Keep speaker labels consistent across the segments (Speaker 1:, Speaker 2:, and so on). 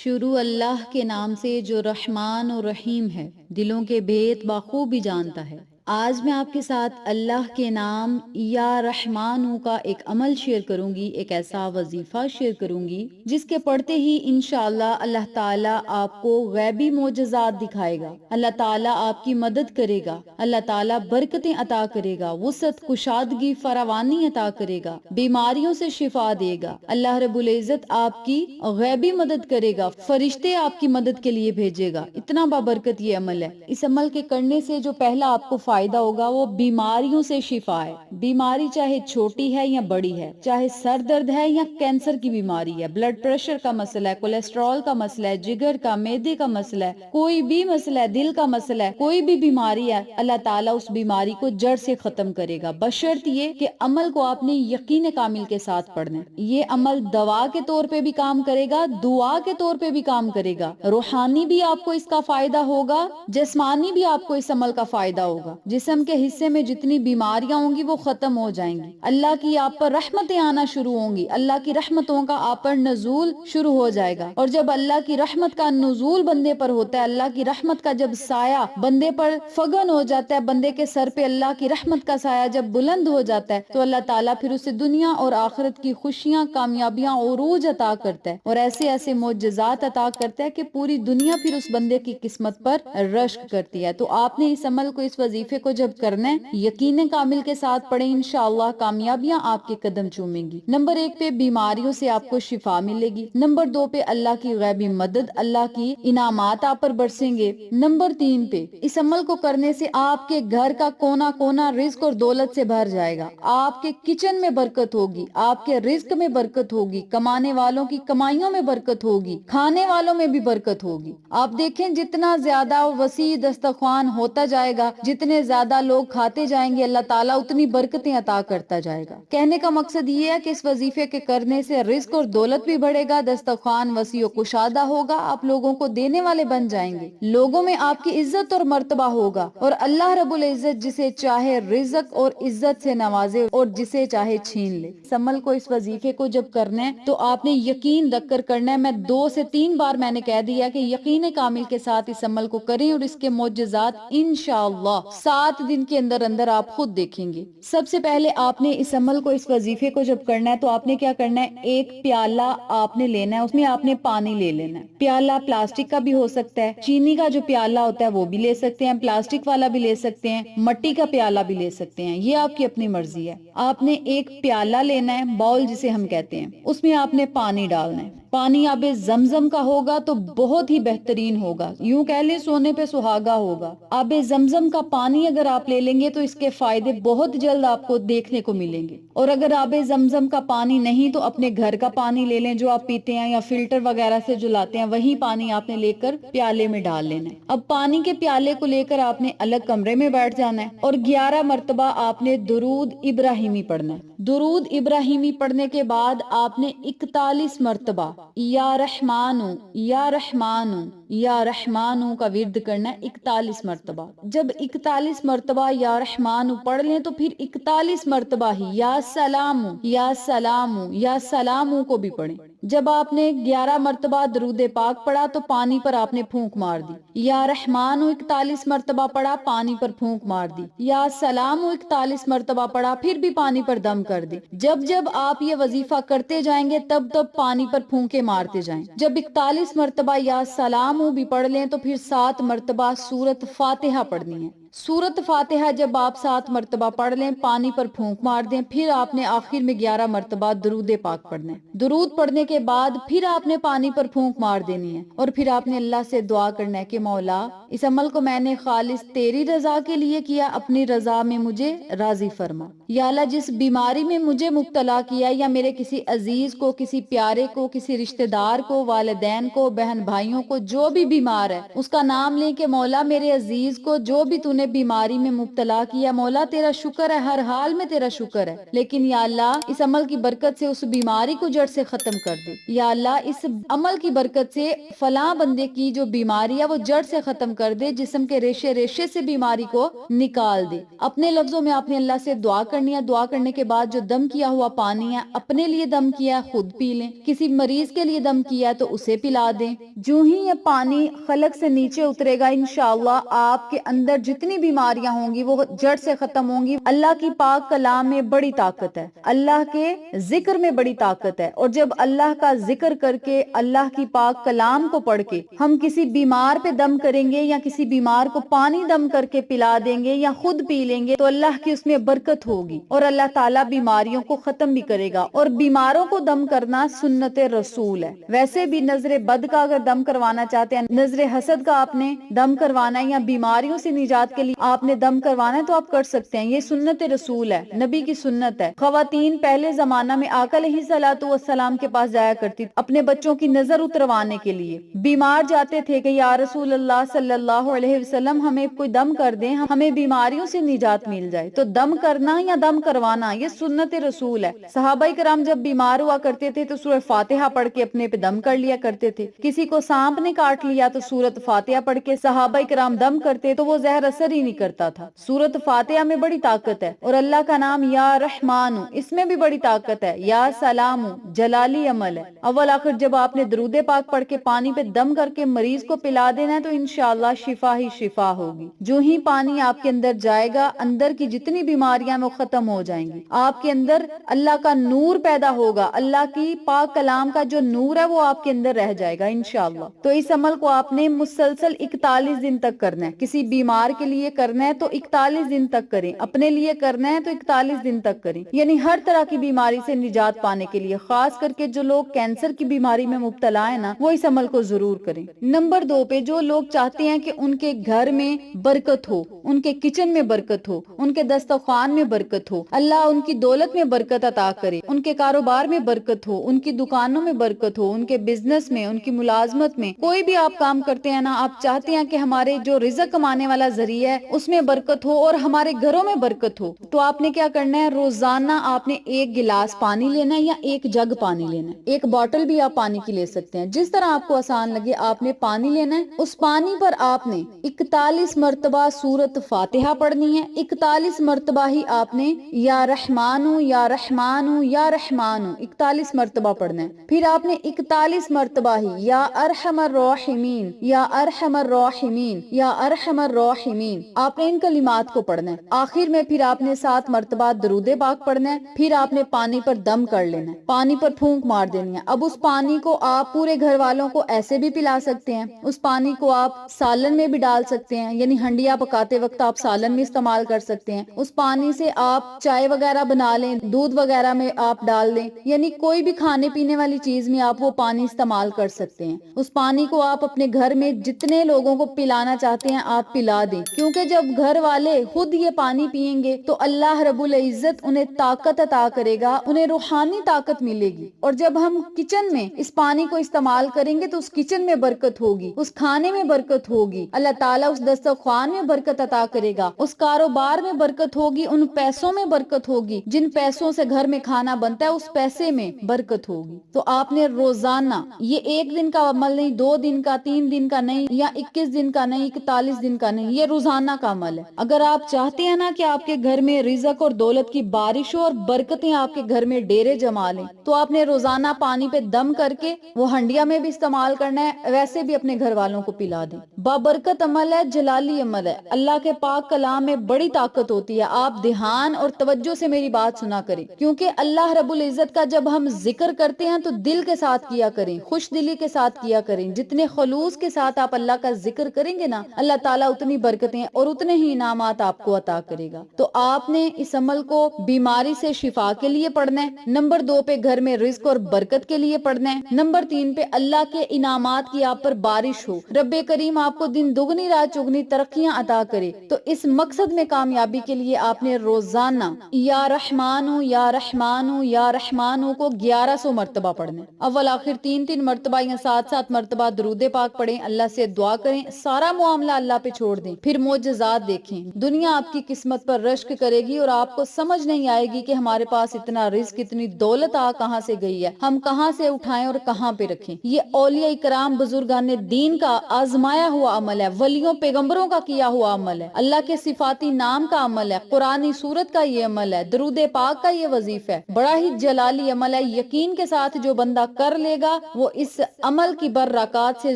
Speaker 1: شروع اللہ کے نام سے جو رحمان و رحیم ہے، دلوں کے بھید بخوبی جانتا ہے۔ آج میں آپ کے ساتھ اللہ کے نام یا رحمانو کا ایک عمل شیئر کروں گی، ایک ایسا وظیفہ شیئر کروں گی جس کے پڑھتے ہی انشاءاللہ اللہ تعالیٰ آپ کو غیبی معجزات دکھائے گا، اللہ تعالیٰ آپ کی مدد کرے گا، اللہ تعالیٰ برکتیں عطا کرے گا، وسعت، کشادگی، فراوانی عطا کرے گا، بیماریوں سے شفا دے گا۔ اللہ رب العزت آپ کی غیبی مدد کرے گا، فرشتے آپ کی مدد کے لیے بھیجے گا۔ اتنا بابرکت یہ عمل ہے۔ اس عمل کے کرنے سے جو پہلا آپ کو فائدہ ہوگا وہ بیماریوں سے شفا ہے۔ بیماری چاہے چھوٹی ہے یا بڑی ہے، چاہے سر درد ہے یا کینسر کی بیماری ہے، بلڈ پریشر کا مسئلہ ہے، کولیسٹرول کا مسئلہ ہے، جگر کا، معدے کا مسئلہ ہے، کوئی بھی مسئلہ ہے، دل کا مسئلہ ہے، کوئی بھی بیماری ہے، اللہ تعالیٰ اس بیماری کو جڑ سے ختم کرے گا، بشرط یہ کہ عمل کو آپ نے یقین کامل کے ساتھ پڑھنا ہے۔ یہ عمل دوا کے طور پہ بھی کام کرے گا، دعا کے طور پہ بھی کام کرے گا، روحانی بھی آپ کو اس کا فائدہ ہوگا، جسمانی بھی آپ کو اس عمل کا فائدہ ہوگا۔ جسم کے حصے میں جتنی بیماریاں ہوں گی وہ ختم ہو جائیں گی، اللہ کی آپ پر رحمتیں آنا شروع ہوں گی، اللہ کی رحمتوں کا آپ پر نزول شروع ہو جائے گا۔ اور جب اللہ کی رحمت کا نزول بندے پر ہوتا ہے، اللہ کی رحمت کا جب سایہ بندے پر فگن ہو جاتا ہے، بندے کے سر پہ اللہ کی رحمت کا سایہ جب بلند ہو جاتا ہے تو اللہ تعالیٰ پھر اسے دنیا اور آخرت کی خوشیاں، کامیابیاں، عروج عطا کرتا ہے اور ایسے ایسے معجزات عطا کرتا ہے کہ پوری دنیا پھر اس بندے کی قسمت پر رشک کرتی ہے۔ تو آپ نے اس عمل کو، اس وظیفے کو جب کرنا ہے، یقین کامل کے ساتھ پڑھیں، انشاءاللہ کامیابیاں آپ کے قدم چومیں گی۔ نمبر 1 پہ بیماریوں سے آپ کو شفا ملے گی۔ نمبر 2 پہ اللہ کی غیبی مدد، اللہ کی انعامات آپ پر برسیں گے۔ نمبر 3 پہ اس عمل کو کرنے سے آپ کے گھر کا کونا کونا رزق اور دولت سے بھر جائے گا، آپ کے کچن میں برکت ہوگی، آپ کے رزق میں برکت ہوگی، کمانے والوں کی کمائیوں میں برکت ہوگی، کھانے والوں میں بھی برکت ہوگی۔ آپ دیکھیں جتنا زیادہ وسیع دسترخوان ہوتا جائے گا، جتنے زیادہ لوگ کھاتے جائیں گے، اللہ تعالیٰ اتنی برکتیں عطا کرتا جائے گا۔ کہنے کا مقصد یہ ہے کہ اس وظیفے کے کرنے سے رزق اور دولت بھی بڑھے گا، دسترخوان وسیع و کشادہ ہوگا، آپ لوگوں کو دینے والے بن جائیں گے، لوگوں میں آپ کی عزت اور مرتبہ ہوگا، اور اللہ رب العزت جسے چاہے رزق اور عزت سے نوازے اور جسے چاہے چھین لے۔ اس عمل کو، اس وظیفے کو جب کرنا ہے تو آپ نے یقین رکھ کر کرنا ہے۔ میں 2 سے 3 بار میں نے کہہ دیا کہ یقین کامل کے ساتھ اس عمل کو کریں اور اس کے معجزات انشاءاللہ 7 دن کے اندر اندر آپ خود دیکھیں گے۔ سب سے پہلے آپ نے اس عمل کو، اس وظیفے کو جب کرنا ہے تو آپ نے کیا کرنا ہے، ایک پیالہ آپ نے لینا ہے، اس میں آپ نے پانی لے لینا ہے۔ پیالہ پلاسٹک کا بھی ہو سکتا ہے، چینی کا جو پیالہ ہوتا ہے وہ بھی لے سکتے ہیں، پلاسٹک والا بھی لے سکتے ہیں، مٹی کا پیالہ بھی لے سکتے ہیں، یہ آپ کی اپنی مرضی ہے۔ آپ نے ایک پیالہ لینا ہے، باؤل جسے ہم کہتے ہیں، اس میں آپ نے پانی ڈالنا ہے۔ پانی آب زمزم کا ہوگا تو بہت ہی بہترین ہوگا، یوں کہہ لیں سونے پہ سہاگا ہوگا۔ آب زمزم کا پانی اگر آپ لے لیں گے تو اس کے فائدے بہت جلد آپ کو دیکھنے کو ملیں گے۔ اور اگر آب زمزم کا پانی نہیں تو اپنے گھر کا پانی لے لیں جو آپ پیتے ہیں، یا فلٹر وغیرہ سے جو لاتے ہیں، وہی پانی آپ نے لے کر پیالے میں ڈال لینا ہے۔ اب پانی کے پیالے کو لے کر آپ نے الگ کمرے میں بیٹھ جانا ہے اور 11 مرتبہ آپ نے درود ابراہیمی پڑھنا ہے۔ درود ابراہیمی پڑھنے کے بعد آپ نے 41 مرتبہ یا رحمانو یا رحمانو یا رحمانو کا ورد کرنا ہے، 41 مرتبہ۔ جب 41 مرتبہ یا رحمانو پڑھ لیں تو پھر 41 مرتبہ ہی یا سلامو یا سلامو یا سلامو کو بھی پڑھیں۔ جب آپ نے 11 مرتبہ درود پاک پڑھا تو پانی پر آپ نے پھونک مار دی، یا رحمانو 41 مرتبہ پڑھا، پانی پر پھونک مار دی، یا سلامو 41 مرتبہ پڑھا، پھر بھی پانی پر دم کر دی۔ جب جب آپ یہ وظیفہ کرتے جائیں گے تب تب پانی پر پھونکے مارتے جائیں۔ جب 41 مرتبہ یا سلامو بھی پڑھ لیں تو پھر 7 مرتبہ سورت فاتحہ پڑھنی ہے۔ سورت فاتحہ جب آپ 7 مرتبہ پڑھ لیں، پانی پر پھونک مار دیں، پھر آپ نے آخر میں 11 مرتبہ درود پاک پڑھنا ہے۔ درود پڑھنے کے بعد پھر آپ نے پانی پر پھونک مار دینی ہے اور پھر آپ نے اللہ سے دعا کرنا ہے کہ مولا، اس عمل کو میں نے خالص تیری رضا کے لیے کیا، اپنی رضا میں مجھے راضی فرما۔ یا اللہ، جس بیماری میں مجھے مبتلا کیا یا میرے کسی عزیز کو، کسی پیارے کو، کسی رشتہ دار کو، والدین کو، بہن بھائیوں کو، جو بھی بیمار ہے اس کا نام لیں کہ مولا، میرے عزیز کو جو بھی تو نے انہیں بیماری میں مبتلا کیا، مولا تیرا شکر ہے، ہر حال میں تیرا شکر ہے، لیکن یا اللہ اس عمل کی برکت سے اس بیماری کو جڑ سے ختم کر دے، یا اللہ اس عمل کی برکت سے فلاں بندے کی جو بیماری ہے وہ جڑ سے ختم کر دے، جسم کے ریشے ریشے سے بیماری کو نکال دے۔ اپنے لفظوں میں آپ نے اللہ سے دعا کرنی ہے، دعا کرنے کے بعد جو دم کیا ہوا پانی ہے، اپنے لیے دم کیا ہے خود پی لیں، کسی مریض کے لیے دم کیا ہے تو اسے پلا دیں۔ جو ہی یہ پانی خلق سے نیچے اترے گا انشاءاللہ آپ کے اندر جتنی بیماریاں ہوں گی وہ جڑ سے ختم ہوں گی۔ اللہ کی پاک کلام میں بڑی طاقت ہے، اللہ کے ذکر میں بڑی طاقت ہے، اور جب اللہ کا ذکر کر کے اللہ کی پاک کلام کو پڑھ کے ہم کسی بیمار پہ دم کریں گے یا کسی بیمار کو پانی دم کر کے پلا دیں گے یا خود پی لیں گے تو اللہ کی اس میں برکت ہوگی، اور اللہ تعالیٰ بیماریوں کو ختم بھی کرے گا۔ اور بیماروں کو دم کرنا سنت رسول ہے۔ ویسے بھی نظر بد کا اگر دم کروانا چاہتے ہیں، نظر حسد کا آپ نے دم کروانا ہے یا بیماریوں سے نجات کے لیے آپ نے دم کروانا ہے تو آپ کر سکتے ہیں، یہ سنت رسول ہے، نبی کی سنت ہے۔ خواتین پہلے زمانہ میں آقا علیہ الصلوۃ والسلام کے پاس جایا کرتی اپنے بچوں کی نظر اتروانے کے لیے، بیمار جاتے تھے کہ یا رسول اللہ صلی اللہ علیہ وسلم ہمیں کوئی دم کر دیں، ہمیں بیماریوں سے نجات مل جائے۔ تو دم کرنا یا دم کروانا یہ سنت رسول ہے۔ صحابہ کرام جب بیمار ہوا کرتے تھے تو سورہ فاتحہ پڑھ کے اپنے پہ دم کر لیا کرتے تھے، کسی کو سانپ نے کاٹ لیا تو سورۃ فاتحہ پڑھ کے صحابہ کرام دم کرتے تو وہ زہر اثر ہی نہیں کرتا تھا۔ سورۃ فاتحہ میں بڑی طاقت ہے، اور اللہ کا نام یا رحمان اس میں بھی بڑی طاقت ہے، یا سلام جلالی عمل ہے۔ اول آخر جب آپ نے درود پاک پڑھ کے پانی پہ دم کر کے مریض کو پلا دینا ہے تو انشاءاللہ شفا ہی شفا ہوگی۔ جو ہی پانی آپ کے اندر جائے گا اندر کی جتنی بیماریاں وہ ختم ہو جائیں گی، آپ کے اندر اللہ کا نور پیدا ہوگا، اللہ کی پاک کلام کا جو نور ہے وہ آپ کے اندر رہ جائے گا انشاءاللہ۔ تو اس عمل کو آپ نے مسلسل 41 دن تک کرنا ہے، کسی بیمار کے لیے کرنا ہے تو 41 دن تک کریں، اپنے لیے کرنا ہے تو 41 دن تک کریں، یعنی ہر طرح کی بیماری سے نجات پانے کے لیے، خاص کر کے جو لوگ کینسر کی بیماری میں مبتلا ہے نا وہ اس عمل کو ضرور کریں۔ نمبر 2 پہ جو لوگ چاہتے ہیں کہ ان کے گھر میں برکت ہو، ان کے کچن میں برکت ہو، ان کے دسترخوان میں برکت ہو، اللہ ان کی دولت میں برکت عطا کرے، ان کے کاروبار میں برکت ہو، ان کی دکانوں میں برکت ہو، ان کے بزنس میں، ان کی ملازمت میں، کوئی بھی آپ کام کرتے ہیں نا، آپ چاہتے ہیں کہ ہمارے جو رزق کمانے والا ذریعہ ہے اس میں برکت ہو اور ہمارے گھروں میں برکت ہو، تو آپ نے کیا کرنا ہے، روزانہ آپ نے 1 گلاس پانی لینا ہے یا 1 جگ پانی لینا ہے، 1 بوتل بھی آپ پانی کی لے سکتے ہیں، جس طرح آپ کو آسان لگے آپ نے پانی لینا ہے۔ اس پانی پر آپ نے 41 مرتبہ سورۃ فاتحہ پڑھنی ہے، 41 مرتبہ ہی آپ نے یا رحمانو یا رحمانو یا رحمانو 41 مرتبہ پڑھنا ہے، پھر آپ نے 41 مرتبہ ہی یا ارحم الراحمین یا ارحم الراحمین یا ارحم الراحمین آپ نے ان کلمات کو پڑھنا ہے۔ آخر میں پھر آپ نے 7 مرتبہ درود پاک پڑھنا ہے، پھر آپ نے پانی پر دم کر لینا ہے، پانی پر پھونک مار دینی ہے۔ اب اس پانی کو آپ پورے گھر والوں کو ایسے بھی پلا سکتے ہیں، اس پانی کو آپ سالن میں بھی ڈال سکتے ہیں، یعنی ہنڈیا پکاتے وقت آپ سالن میں استعمال کر سکتے ہیں، اس پانی سے آپ چائے وغیرہ بنا لیں، دودھ وغیرہ میں آپ ڈال دیں، یعنی کوئی بھی کھانے پینے والی چیز میں آپ وہ پانی استعمال کر سکتے ہیں۔ اس پانی کو آپ اپنے گھر میں جتنے لوگوں کو پلانا چاہتے ہیں آپ پلا دیں، کیونکہ جب گھر والے خود یہ پانی پیئیں گے تو اللہ رب العزت انہیں طاقت عطا کرے گا، انہیں روحانی طاقت ملے گی، اور جب ہم کچن میں اس پانی کو استعمال کریں گے تو اس کچن میں برکت ہوگی، اس کھانے میں برکت ہوگی، اللہ تعالیٰ اس دسترخوان میں برکت عطا کرے گا، اس کاروبار میں برکت ہوگی، ان پیسوں میں برکت ہوگی، جن پیسوں سے گھر میں کھانا بنتا ہے اس پیسے میں برکت ہوگی۔ تو آپ نے روزانہ یہ 1 دن کا عمل نہیں، 2 دن کا، 3 دن کا نہیں، یا 21 دن کا نہیں، 41 دن کا نہیں، یہ روزانہ کا عمل ہے۔ اگر آپ چاہتے ہیں نا کہ آپ کے گھر میں رزق اور دولت کی بارش ہو اور برکتیں آپ کے گھر میں ڈیرے جما لیں، تو آپ نے روزانہ پانی پہ دم کر کے وہ ہنڈیا میں بھی استعمال کرنا ہے، ویسے بھی اپنے گھر والوں کو پلا دیں۔ بابرکت عمل ہے، جلالی عمل ہے، اللہ کے پاک کلام میں بڑی طاقت ہوتی ہے، آپ دھیان اور توجہ سے میری بات سنا کریں، کیونکہ اللہ رب العزت کا جب ہم ذکر کرتے ہیں تو دل کے ساتھ کیا کریں، خوش دلی کے ساتھ کیا کریں، جتنے خلوص کے ساتھ آپ اللہ کا ذکر کریں گے نا اللہ تعالیٰ اتنی برکتیں اور اتنے ہی انعامات آپ کو عطا کرے گا۔ تو آپ نے اس عمل کو بیماری سے شفا کے لیے پڑھنا ہے، نمبر 2 پہ گھر میں رزق اور برکت کے لیے پڑھنا ہے، نمبر 3 پہ اللہ کے انعامات کی آپ پر بارش ہو، رب کریم آپ کو دن دگنی رات چگنی ترقیاں عطا کرے۔ تو اس مقصد میں کامیابی کے لیے آپ نے روزانہ یا رحمانو یا رحمانو یا رحمانو کو 1100 مرتبہ پڑھنا ہے، اول آخر 3 مرتبہ یا 7 مرتبہ درود پاک پڑھیں، اللہ سے دعا کریں، سارا معاملہ اللہ پہ چھوڑ دیں، پھر معجزات دیکھیں۔ دنیا آپ کی قسمت پر رشک کرے گی اور آپ کو سمجھ نہیں آئے گی کہ ہمارے پاس اتنا رزق، اتنی دولت کہاں سے گئی ہے، ہم کہاں سے اٹھائیں اور کہاں پہ رکھیں۔ یہ اولیاء کرام بزرگان دین کا آزمایا ہوا عمل ہے، ولیوں پیغمبروں کا کیا ہوا عمل ہے، اللہ کے صفاتی نام کا عمل ہے، قرآنی سورت کا یہ عمل ہے، درود پاک کا یہ وظیفہ ہے، بڑا ہی جلالی عمل ہے۔ یقین کے ساتھ جو بندہ کر لے گا وہ اس عمل کی برکات سے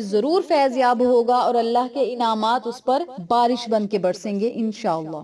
Speaker 1: ضرور فیض یاب ہوگا اور اللہ کے انعامات اس پر بارش بن کے برسیں گے انشاءاللہ۔